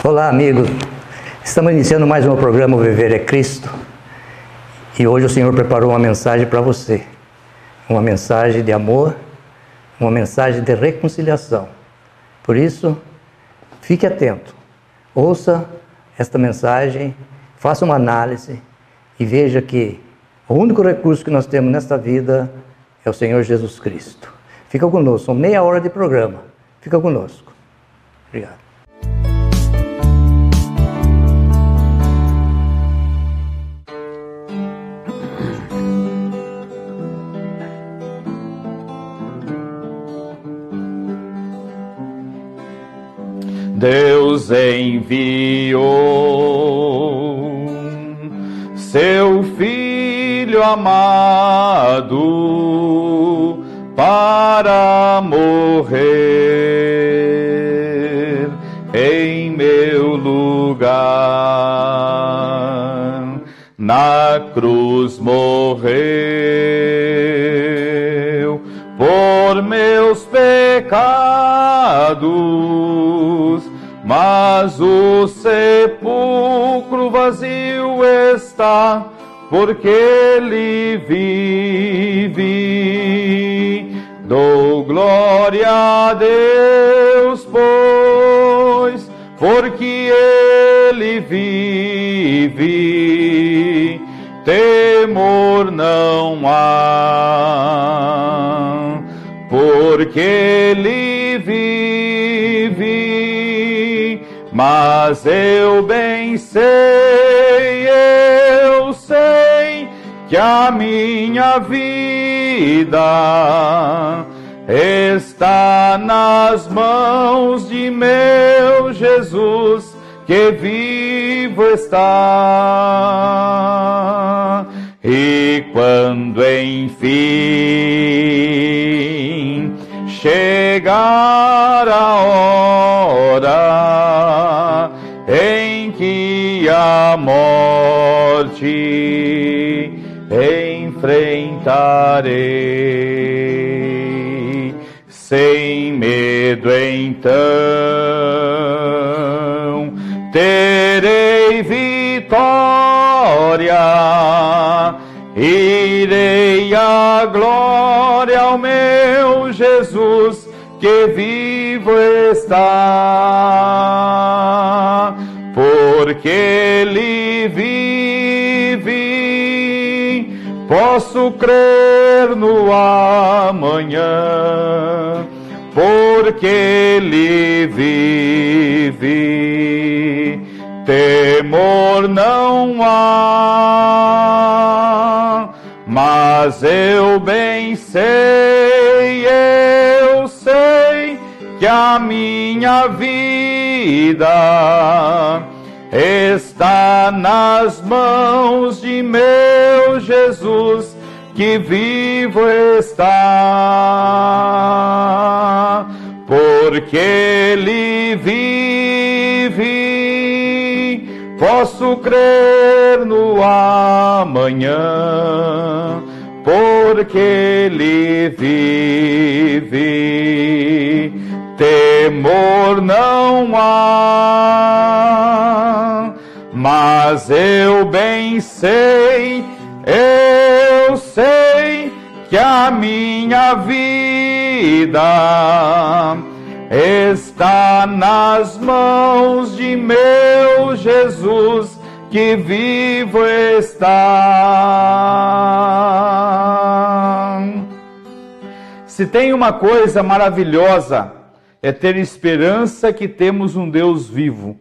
Olá, amigos. Estamos iniciando mais um programa O Viver é Cristo. E hoje o Senhor preparou uma mensagem para você. Uma mensagem de amor, uma mensagem de reconciliação. Por isso, fique atento. Ouça esta mensagem, faça uma análise e veja que o único recurso que nós temos nesta vida é o Senhor Jesus Cristo. Fica conosco, são meia hora de programa. Fica conosco. Obrigado. Deus enviou seu Filho amado para morrer em meu lugar. Na cruz morreu por meus pecados, mas o sepulcro vazio está, porque ele vive. Dou glória a Deus, pois, porque ele vive. Temor não há, porque ele vive. Mas eu bem sei, que a minha vida está nas mãos de meu Jesus, que vivo está. E quando enfim chegar a hora em que a morte enfrentarei, sem medo então terei vitória, irei à glória ao meu Jesus, que vivo está, porque ele vive. Posso crer no amanhã, porque ele vive. Temor não há, mas eu bem sei, que a minha vida está nas mãos de meu Jesus, que vivo está, porque ele vive. Posso crer no amanhã, porque ele vive. Temor não há, mas eu bem sei, que a minha vida está nas mãos de meu Jesus, que vivo está. Se tem uma coisa maravilhosa, é ter esperança que temos um Deus vivo.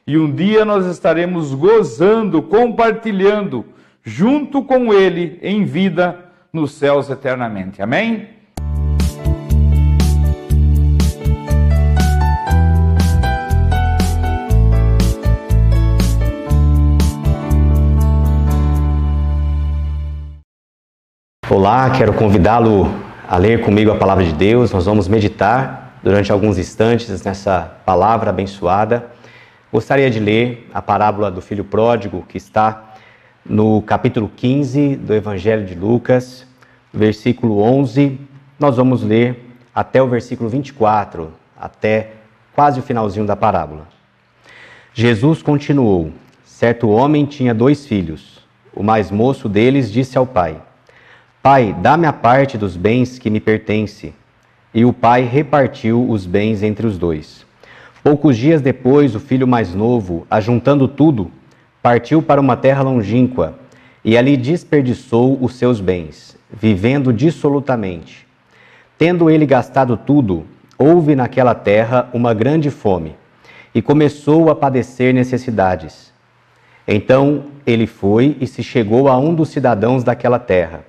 E um dia nós estaremos gozando, compartilhando, junto com Ele, em vida, nos céus eternamente. Amém? Olá, quero convidá-lo a ler comigo a Palavra de Deus. Nós vamos meditar durante alguns instantes nessa palavra abençoada. Gostaria de ler a parábola do filho pródigo, que está no capítulo 15 do Evangelho de Lucas, versículo 11. Nós vamos ler até o versículo 24, até quase o finalzinho da parábola. Jesus continuou: certo homem tinha 2 filhos. O mais moço deles disse ao pai: Pai, dá-me a parte dos bens que me pertence. E o pai repartiu os bens entre os 2. Poucos dias depois, o filho mais novo, ajuntando tudo, partiu para uma terra longínqua e ali desperdiçou os seus bens, vivendo dissolutamente. Tendo ele gastado tudo, houve naquela terra uma grande fome e começou a padecer necessidades. Então ele foi e se chegou a um dos cidadãos daquela terra,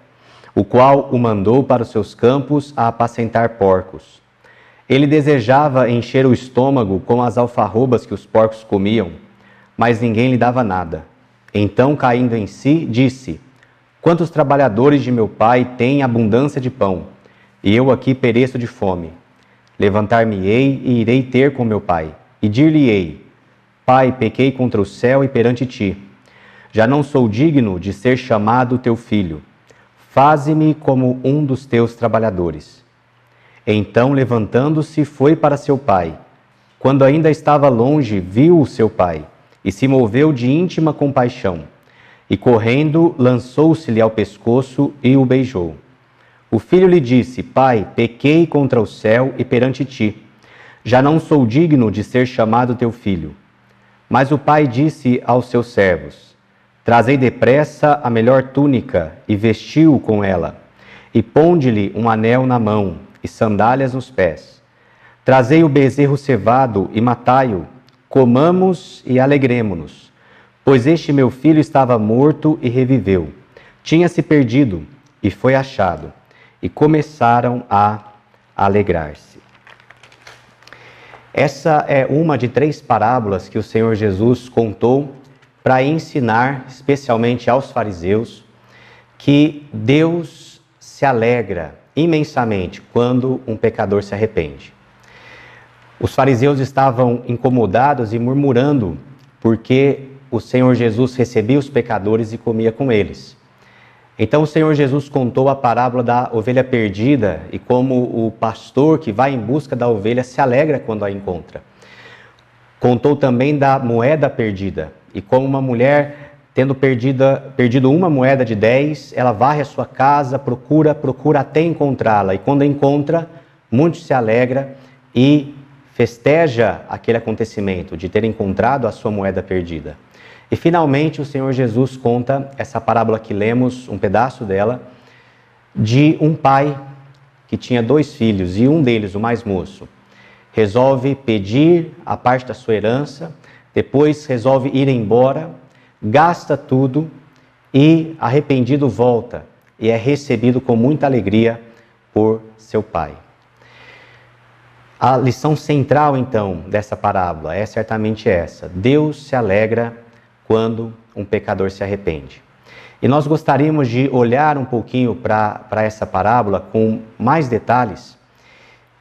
o qual o mandou para os seus campos a apacentar porcos. Ele desejava encher o estômago com as alfarrobas que os porcos comiam, mas ninguém lhe dava nada. Então, caindo em si, disse: Quantos trabalhadores de meu pai têm abundância de pão, e eu aqui pereço de fome? Levantar-me-ei e irei ter com meu pai, e dir-lhe-ei: Pai, pequei contra o céu e perante ti. Já não sou digno de ser chamado teu filho. Faze-me como um dos teus trabalhadores. Então, levantando-se, foi para seu pai. Quando ainda estava longe, viu o seu pai, e se moveu de íntima compaixão. E correndo, lançou-se-lhe ao pescoço e o beijou. O filho lhe disse: Pai, pequei contra o céu e perante ti. Já não sou digno de ser chamado teu filho. Mas o pai disse aos seus servos: Trazei depressa a melhor túnica e vestiu-o com ela, e ponde-lhe um anel na mão e sandálias nos pés. Trazei o bezerro cevado e matai-o, comamos e alegremo-nos, pois este meu filho estava morto e reviveu, tinha-se perdido e foi achado, e começaram a alegrar-se. Essa é uma de 3 parábolas que o Senhor Jesus contou para ensinar, especialmente aos fariseus, que Deus se alegra imensamente quando um pecador se arrepende. Os fariseus estavam incomodados e murmurando porque o Senhor Jesus recebia os pecadores e comia com eles. Então o Senhor Jesus contou a parábola da ovelha perdida e como o pastor que vai em busca da ovelha se alegra quando a encontra. Contou também da moeda perdida e como uma mulher, tendo perdido uma moeda de 10, ela varre a sua casa, procura até encontrá-la. E quando a encontra, muito se alegra e festeja aquele acontecimento de ter encontrado a sua moeda perdida. E finalmente o Senhor Jesus conta essa parábola que lemos, um pedaço dela, de um pai que tinha 2 filhos e um deles, o mais moço, resolve pedir a parte da sua herança, depois resolve ir embora, gasta tudo e, arrependido, volta e é recebido com muita alegria por seu pai. A lição central, então, dessa parábola é certamente essa: Deus se alegra quando um pecador se arrepende. E nós gostaríamos de olhar um pouquinho para essa parábola com mais detalhes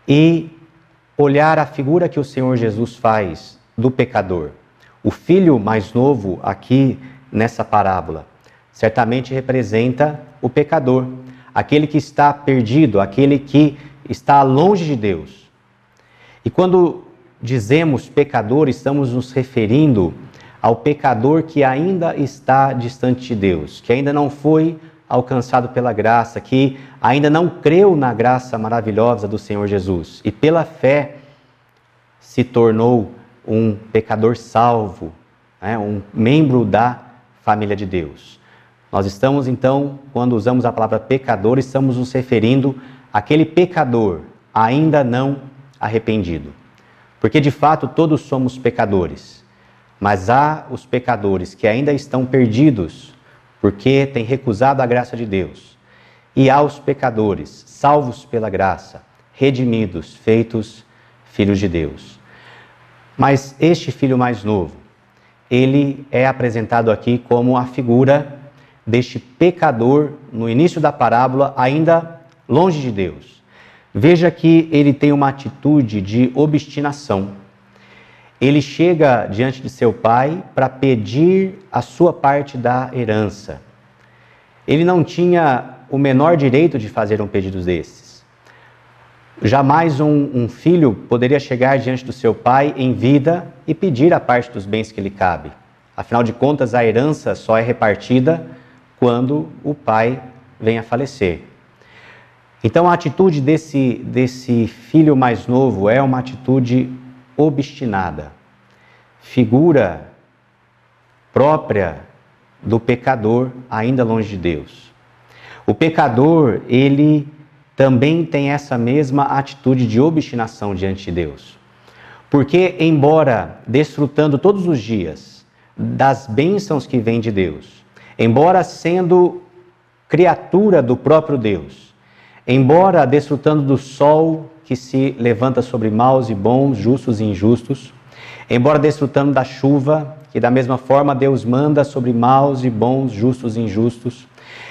e olhar a figura que o Senhor Jesus faz do pecador. O filho mais novo aqui nessa parábola certamente representa o pecador, aquele que está perdido, aquele que está longe de Deus. E quando dizemos pecador, estamos nos referindo ao pecador que ainda está distante de Deus, que ainda não foi alcançado pela graça, que ainda não creu na graça maravilhosa do Senhor Jesus e pela fé se tornou um pecador salvo, um membro da família de Deus. Nós estamos então, quando usamos a palavra pecador, estamos nos referindo àquele pecador ainda não arrependido. Porque de fato todos somos pecadores, mas há os pecadores que ainda estão perdidos porque têm recusado a graça de Deus. E há os pecadores salvos pela graça, redimidos, feitos filhos de Deus. Mas este filho mais novo, ele é apresentado aqui como a figura deste pecador no início da parábola, ainda longe de Deus. Veja que ele tem uma atitude de obstinação. Ele chega diante de seu pai para pedir a sua parte da herança. Ele não tinha o menor direito de fazer um pedido desses. Jamais um filho poderia chegar diante do seu pai em vida e pedir a parte dos bens que lhe cabe. Afinal de contas, a herança só é repartida quando o pai vem a falecer. Então a atitude desse filho mais novo é uma atitude obstinada, figura própria do pecador ainda longe de Deus. O pecador, ele também tem essa mesma atitude de obstinação diante de Deus. Porque, embora desfrutando todos os dias das bênçãos que vêm de Deus, embora sendo criatura do próprio Deus, embora desfrutando do sol que se levanta sobre maus e bons, justos e injustos, embora desfrutando da chuva, que da mesma forma Deus manda sobre maus e bons, justos e injustos,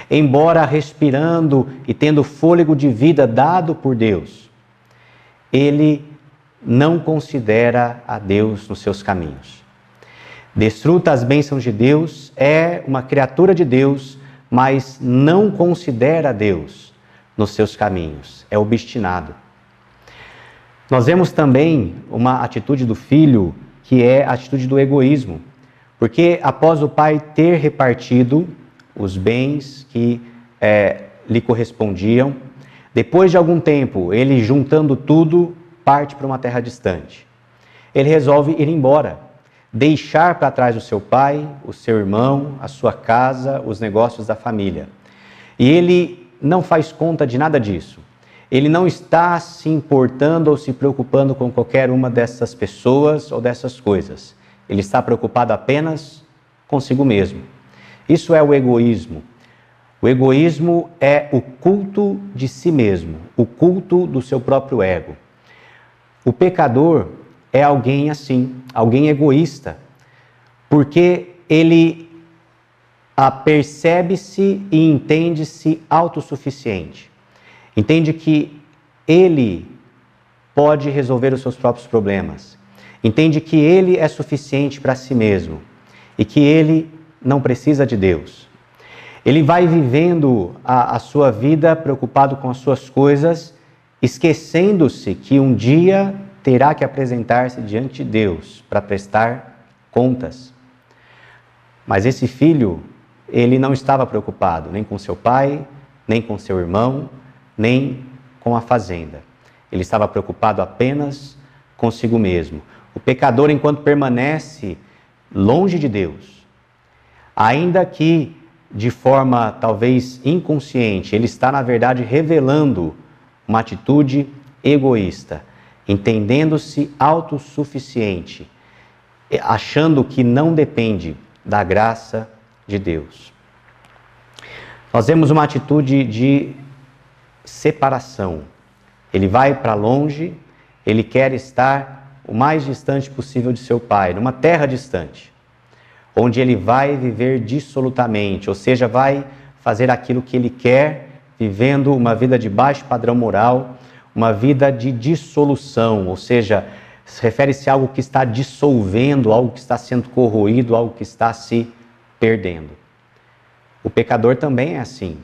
embora respirando e tendo fôlego de vida dado por Deus, ele não considera a Deus nos seus caminhos. Desfruta as bênçãos de Deus, é uma criatura de Deus, mas não considera a Deus nos seus caminhos, é obstinado. Nós vemos também uma atitude do filho, que é a atitude do egoísmo, porque após o pai ter repartido os bens que lhe correspondiam, depois de algum tempo, ele juntando tudo, parte para uma terra distante. Ele resolve ir embora, deixar para trás o seu pai, o seu irmão, a sua casa, os negócios da família. E ele não faz conta de nada disso. Ele não está se importando ou se preocupando com qualquer uma dessas pessoas ou dessas coisas. Ele está preocupado apenas consigo mesmo. Isso é o egoísmo. O egoísmo é o culto de si mesmo, o culto do seu próprio ego. O pecador é alguém assim, alguém egoísta, porque ele percebe-se e entende-se autossuficiente. Entende que ele pode resolver os seus próprios problemas. Entende que ele é suficiente para si mesmo e que ele não precisa de Deus. Ele vai vivendo a sua vida preocupado com as suas coisas, esquecendo-se que um dia terá que apresentar-se diante de Deus para prestar contas. Mas esse filho, ele não estava preocupado nem com seu pai, nem com seu irmão, nem com a fazenda. Ele estava preocupado apenas consigo mesmo. O pecador, enquanto permanece longe de Deus, ainda que de forma talvez inconsciente, ele está na verdade revelando uma atitude egoísta, entendendo-se autossuficiente, achando que não depende da graça de Deus. Nós vemos uma atitude de separação. Ele vai para longe, ele quer estar o mais distante possível de seu pai, numa terra distante, onde ele vai viver dissolutamente, ou seja, vai fazer aquilo que ele quer, vivendo uma vida de baixo padrão moral, uma vida de dissolução, ou seja, refere-se a algo que está dissolvendo, algo que está sendo corroído, algo que está se perdendo. O pecador também é assim.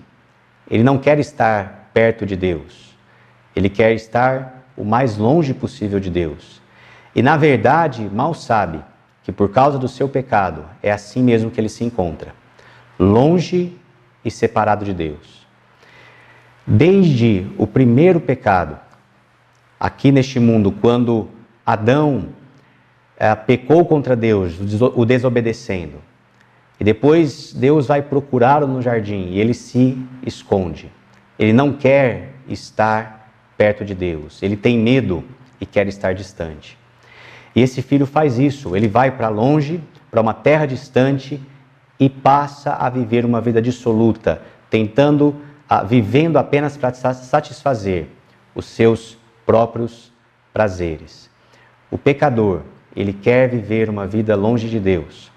Ele não quer estar perto de Deus. Ele quer estar o mais longe possível de Deus. E, na verdade, mal sabe que por causa do seu pecado é assim mesmo que ele se encontra, longe e separado de Deus. Desde o primeiro pecado, aqui neste mundo, quando Adão pecou contra Deus, o desobedecendo, e depois Deus vai procurá-lo no jardim e ele se esconde. Ele não quer estar perto de Deus, ele tem medo e quer estar distante. E esse filho faz isso, ele vai para longe, para uma terra distante e passa a viver uma vida dissoluta, vivendo apenas para satisfazer os seus próprios prazeres. O pecador, ele quer viver uma vida longe de Deus.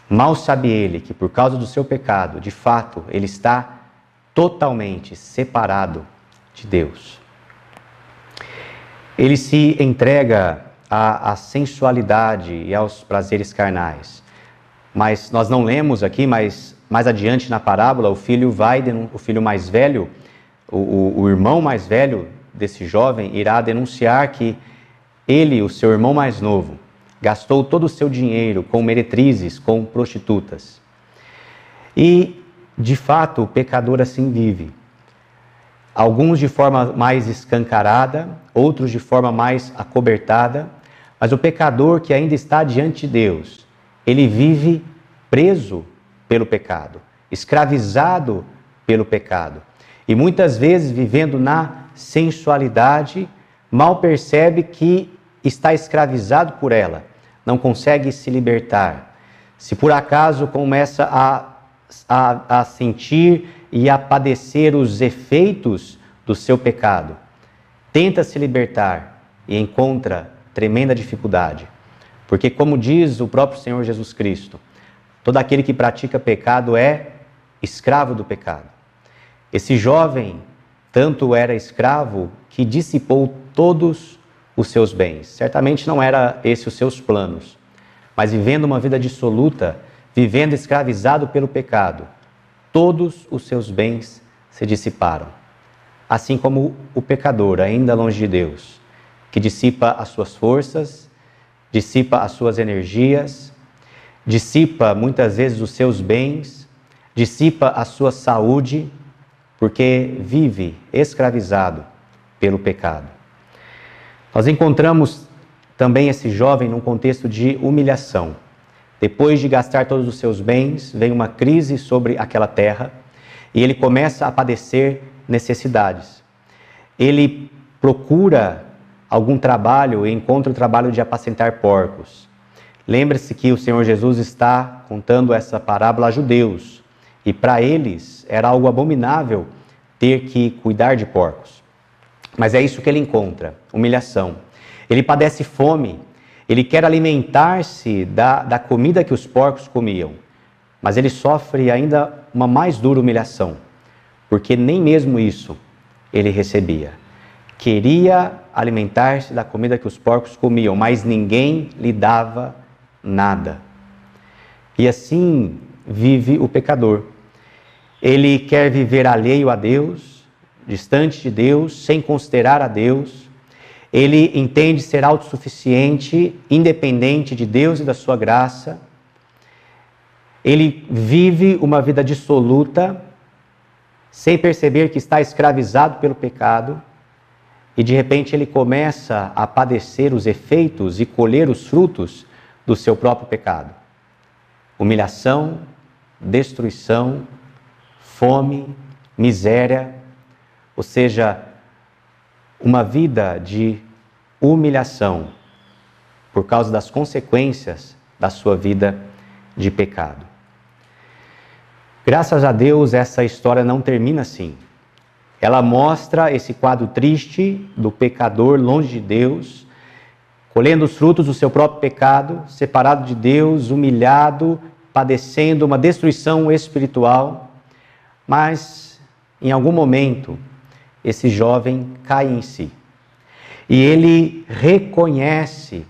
Mal sabe ele que por causa do seu pecado, de fato, ele está totalmente separado de Deus. Ele se entrega à sensualidade e aos prazeres carnais. Mas nós não lemos aqui, mas mais adiante na parábola, o filho mais velho, o irmão mais velho desse jovem irá denunciar que ele, o seu irmão mais novo, gastou todo o seu dinheiro com meretrizes, com prostitutas. E, de fato, o pecador assim vive. Alguns de forma mais escancarada, outros de forma mais acobertada, mas o pecador que ainda está diante de Deus, ele vive preso pelo pecado, escravizado pelo pecado. E muitas vezes, vivendo na sensualidade, mal percebe que está escravizado por ela, não consegue se libertar. Se por acaso começa a sentir e a padecer os efeitos do seu pecado, tenta se libertar e encontra tremenda dificuldade. Porque, como diz o próprio Senhor Jesus Cristo, todo aquele que pratica pecado é escravo do pecado. Esse jovem tanto era escravo que dissipou todos os seus bens. Certamente não era esse os seus planos, mas vivendo uma vida dissoluta, vivendo escravizado pelo pecado, todos os seus bens se dissiparam. Assim como o pecador, ainda longe de Deus, que dissipa as suas forças, dissipa as suas energias, dissipa muitas vezes os seus bens, dissipa a sua saúde, porque vive escravizado pelo pecado. Nós encontramos também esse jovem num contexto de humilhação. Depois de gastar todos os seus bens, vem uma crise sobre aquela terra e ele começa a padecer necessidades. Ele procura algum trabalho e encontra o trabalho de apacentar porcos. Lembre-se que o Senhor Jesus está contando essa parábola a judeus e para eles era algo abominável ter que cuidar de porcos. Mas é isso que ele encontra, humilhação. Ele padece fome, ele quer alimentar-se da comida que os porcos comiam, mas ele sofre ainda uma mais dura humilhação, porque nem mesmo isso ele recebia. Queria alimentar-se da comida que os porcos comiam, mas ninguém lhe dava nada. E assim vive o pecador. Ele quer viver alheio a Deus, distante de Deus, sem considerar a Deus. Ele entende ser autossuficiente, independente de Deus e da sua graça. Ele vive uma vida dissoluta, sem perceber que está escravizado pelo pecado. E de repente ele começa a padecer os efeitos e colher os frutos do seu próprio pecado. Humilhação, destruição, fome, miséria, ou seja, uma vida de humilhação por causa das consequências da sua vida de pecado. Graças a Deus, essa história não termina assim. Ela mostra esse quadro triste do pecador longe de Deus, colhendo os frutos do seu próprio pecado, separado de Deus, humilhado, padecendo uma destruição espiritual. Mas, em algum momento, esse jovem cai em si. E ele reconhece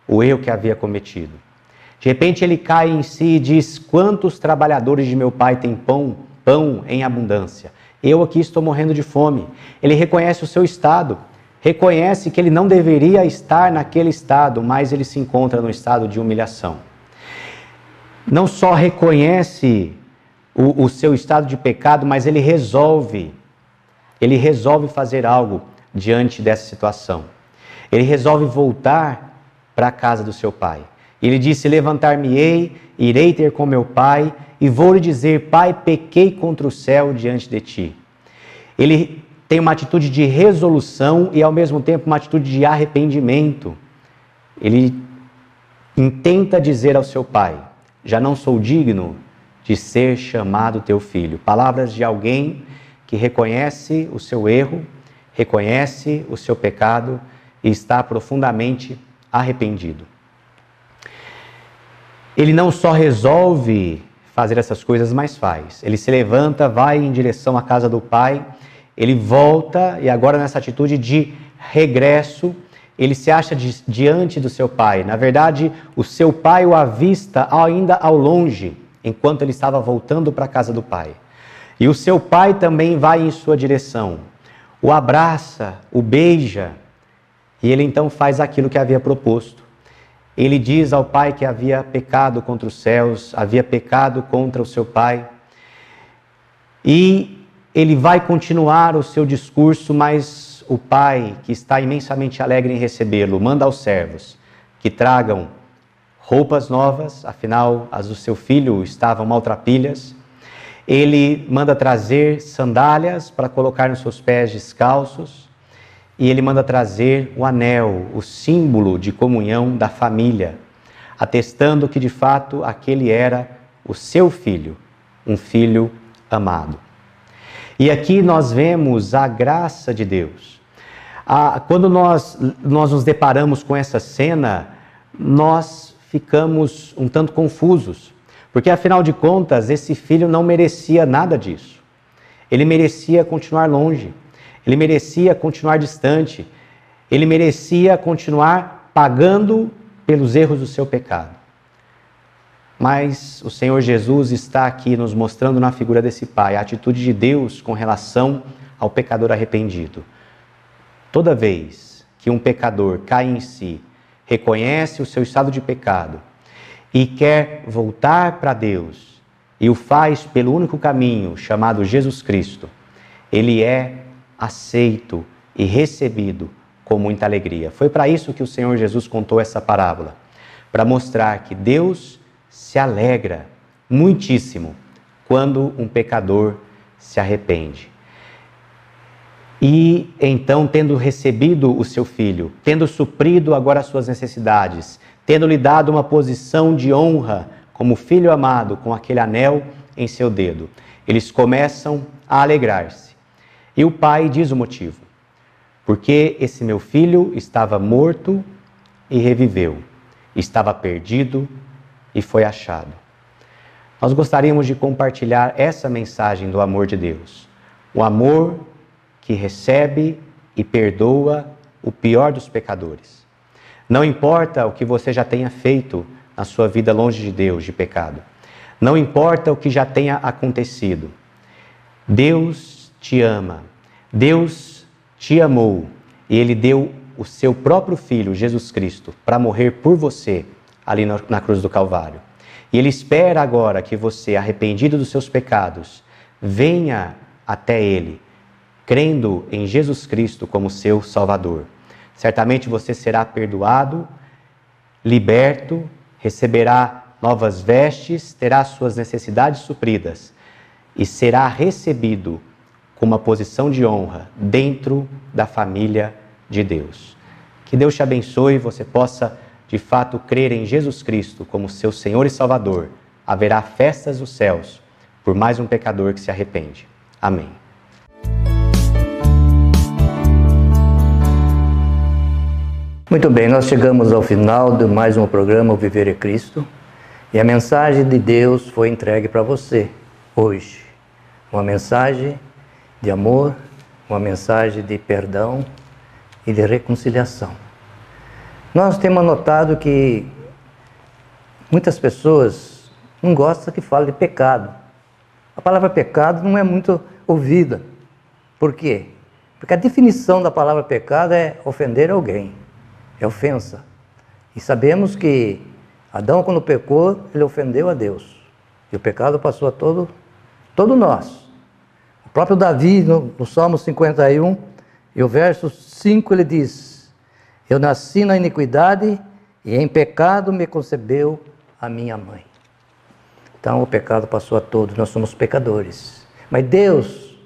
o erro que havia cometido. De repente ele cai em si e diz: quantos trabalhadores de meu pai têm pão em abundância? Eu aqui estou morrendo de fome. Ele reconhece o seu estado, reconhece que ele não deveria estar naquele estado, mas ele se encontra no estado de humilhação. Não só reconhece o seu estado de pecado, mas ele resolve fazer algo diante dessa situação. Ele resolve voltar para a casa do seu pai. Ele disse: levantar-me-ei, irei ter com meu pai, e vou lhe dizer: Pai, pequei contra o céu diante de ti. Ele tem uma atitude de resolução e ao mesmo tempo uma atitude de arrependimento. Ele intenta dizer ao seu pai: já não sou digno de ser chamado teu filho. Palavras de alguém que reconhece o seu erro, reconhece o seu pecado e está profundamente arrependido. Ele não só resolve fazer essas coisas, mas faz. Ele se levanta, vai em direção à casa do pai, ele volta e agora nessa atitude de regresso, ele se acha diante do seu pai. Na verdade, o seu pai o avista ainda ao longe, enquanto ele estava voltando para a casa do pai. E o seu pai também vai em sua direção, o abraça, o beija, e ele então faz aquilo que havia proposto. Ele diz ao pai que havia pecado contra os céus, havia pecado contra o seu pai, e ele vai continuar o seu discurso, mas o pai, que está imensamente alegre em recebê-lo, manda aos servos que tragam roupas novas, afinal as do seu filho estavam maltrapilhas. Ele manda trazer sandálias para colocar nos seus pés descalços, e ele manda trazer o anel, o símbolo de comunhão da família, atestando que de fato aquele era o seu filho, um filho amado. E aqui nós vemos a graça de Deus. Quando nós nos deparamos com essa cena, nós ficamos um tanto confusos, porque afinal de contas esse filho não merecia nada disso. Ele merecia continuar longe, ele merecia continuar distante, ele merecia continuar pagando pelos erros do seu pecado. Mas o Senhor Jesus está aqui nos mostrando na figura desse pai a atitude de Deus com relação ao pecador arrependido. Toda vez que um pecador cai em si, reconhece o seu estado de pecado e quer voltar para Deus e o faz pelo único caminho chamado Jesus Cristo, ele é aceito e recebido com muita alegria. Foi para isso que o Senhor Jesus contou essa parábola, para mostrar que Deus se alegra muitíssimo quando um pecador se arrepende. E então, tendo recebido o seu filho, tendo suprido agora as suas necessidades, tendo lhe dado uma posição de honra como filho amado, com aquele anel em seu dedo, eles começam a alegrar-se. E o pai diz o motivo: porque esse meu filho estava morto e reviveu, estava perdido e foi achado. Nós gostaríamos de compartilhar essa mensagem do amor de Deus, o amor que recebe e perdoa o pior dos pecadores. Não importa o que você já tenha feito na sua vida longe de Deus, de pecado. Não importa o que já tenha acontecido. Deus te ama. Deus te amou. E Ele deu o seu próprio Filho, Jesus Cristo, para morrer por você ali na cruz do Calvário. E Ele espera agora que você, arrependido dos seus pecados, venha até Ele, crendo em Jesus Cristo como seu Salvador. Certamente você será perdoado, liberto, receberá novas vestes, terá suas necessidades supridas e será recebido com uma posição de honra dentro da família de Deus. Que Deus te abençoe e você possa, de fato, crer em Jesus Cristo como seu Senhor e Salvador. Haverá festas nos céus por mais um pecador que se arrepende. Amém. Muito bem, nós chegamos ao final de mais um programa, O Viver é Cristo, e a mensagem de Deus foi entregue para você hoje. Uma mensagem de amor, uma mensagem de perdão e de reconciliação. Nós temos notado que muitas pessoas não gostam que fale de pecado. A palavra pecado não é muito ouvida. Por quê? Porque a definição da palavra pecado é ofender alguém. É ofensa. E sabemos que Adão, quando pecou, ele ofendeu a Deus. E o pecado passou a todo nós. O próprio Davi, no Salmo 51, e o verso 5, ele diz: eu nasci na iniquidade e em pecado me concebeu a minha mãe. Então o pecado passou a todos, nós somos pecadores. Mas Deus,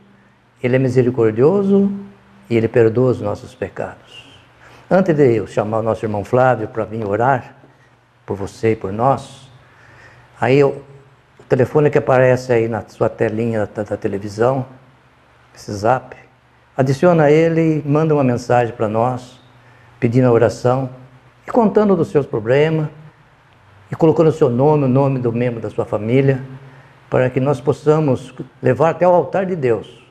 Ele é misericordioso e Ele perdoa os nossos pecados. Antes de eu chamar o nosso irmão Flávio para vir orar por você e por nós, aí o telefone que aparece aí na sua telinha da televisão, esse zap, adiciona ele e manda uma mensagem para nós, pedindo a oração e contando dos seus problemas e colocando o seu nome, o nome do membro da sua família, para que nós possamos levar até o altar de Deus.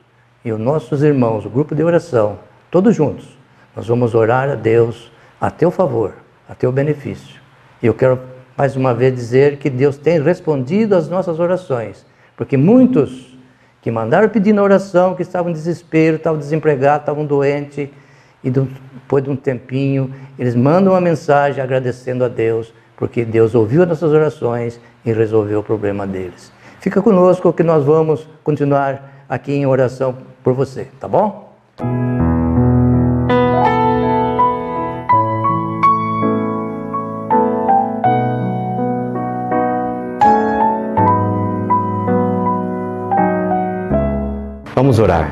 E os nossos irmãos, o grupo de oração, todos juntos, nós vamos orar a Deus a teu favor, a teu benefício. E eu quero mais uma vez dizer que Deus tem respondido às nossas orações, porque muitos que mandaram pedir na oração, que estavam em desespero, estavam desempregados, estavam doentes, e depois de um tempinho, eles mandam uma mensagem agradecendo a Deus, porque Deus ouviu as nossas orações e resolveu o problema deles. Fica conosco que nós vamos continuar aqui em oração por você, tá bom? Vamos orar.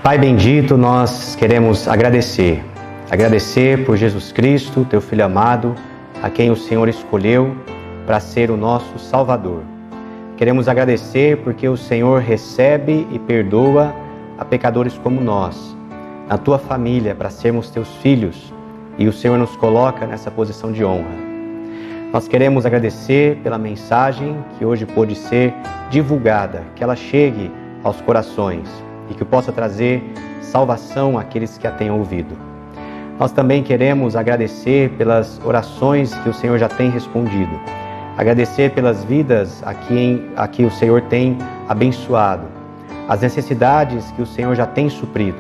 Pai bendito, nós queremos agradecer por Jesus Cristo, teu Filho amado, a quem o Senhor escolheu para ser o nosso Salvador. Queremos agradecer porque o Senhor recebe e perdoa a pecadores como nós, na tua família, para sermos teus filhos, e o Senhor nos coloca nessa posição de honra. Nós queremos agradecer pela mensagem que hoje pôde ser divulgada, que ela chegue aos corações e que possa trazer salvação àqueles que a tenham ouvido. Nós também queremos agradecer pelas orações que o Senhor já tem respondido, agradecer pelas vidas a que o Senhor tem abençoado, as necessidades que o Senhor já tem suprido,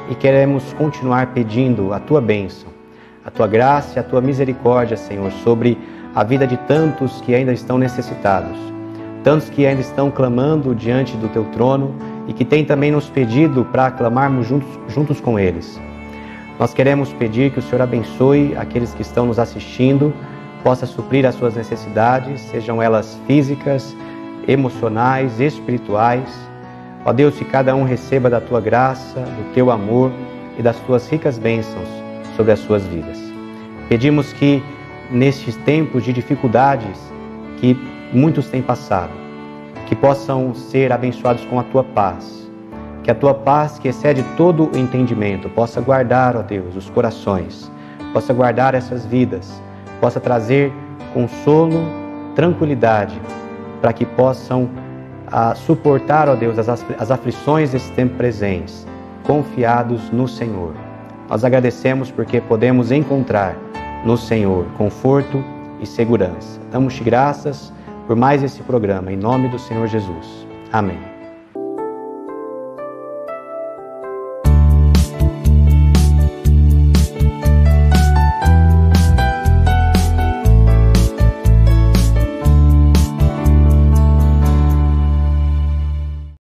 e queremos continuar pedindo a tua bênção, a tua graça e a tua misericórdia, Senhor, sobre a vida de tantos que ainda estão necessitados, tantos que ainda estão clamando diante do teu trono e que têm também nos pedido para clamarmos juntos com eles. Nós queremos pedir que o Senhor abençoe aqueles que estão nos assistindo, possa suprir as suas necessidades, sejam elas físicas, emocionais, espirituais. Ó Deus, que cada um receba da tua graça, do teu amor e das tuas ricas bênçãos sobre as suas vidas. Pedimos que nestes tempos de dificuldades que muitos têm passado, que possam ser abençoados com a tua paz, que a tua paz, que excede todo o entendimento, possa guardar, ó Deus, os corações, possa guardar essas vidas, possa trazer consolo, tranquilidade, para que possam suportar, ó Deus, as aflições desse tempo presentes, confiados no Senhor. Nós agradecemos porque podemos encontrar no Senhor conforto e segurança. Damos-te graças por mais esse programa, em nome do Senhor Jesus. Amém.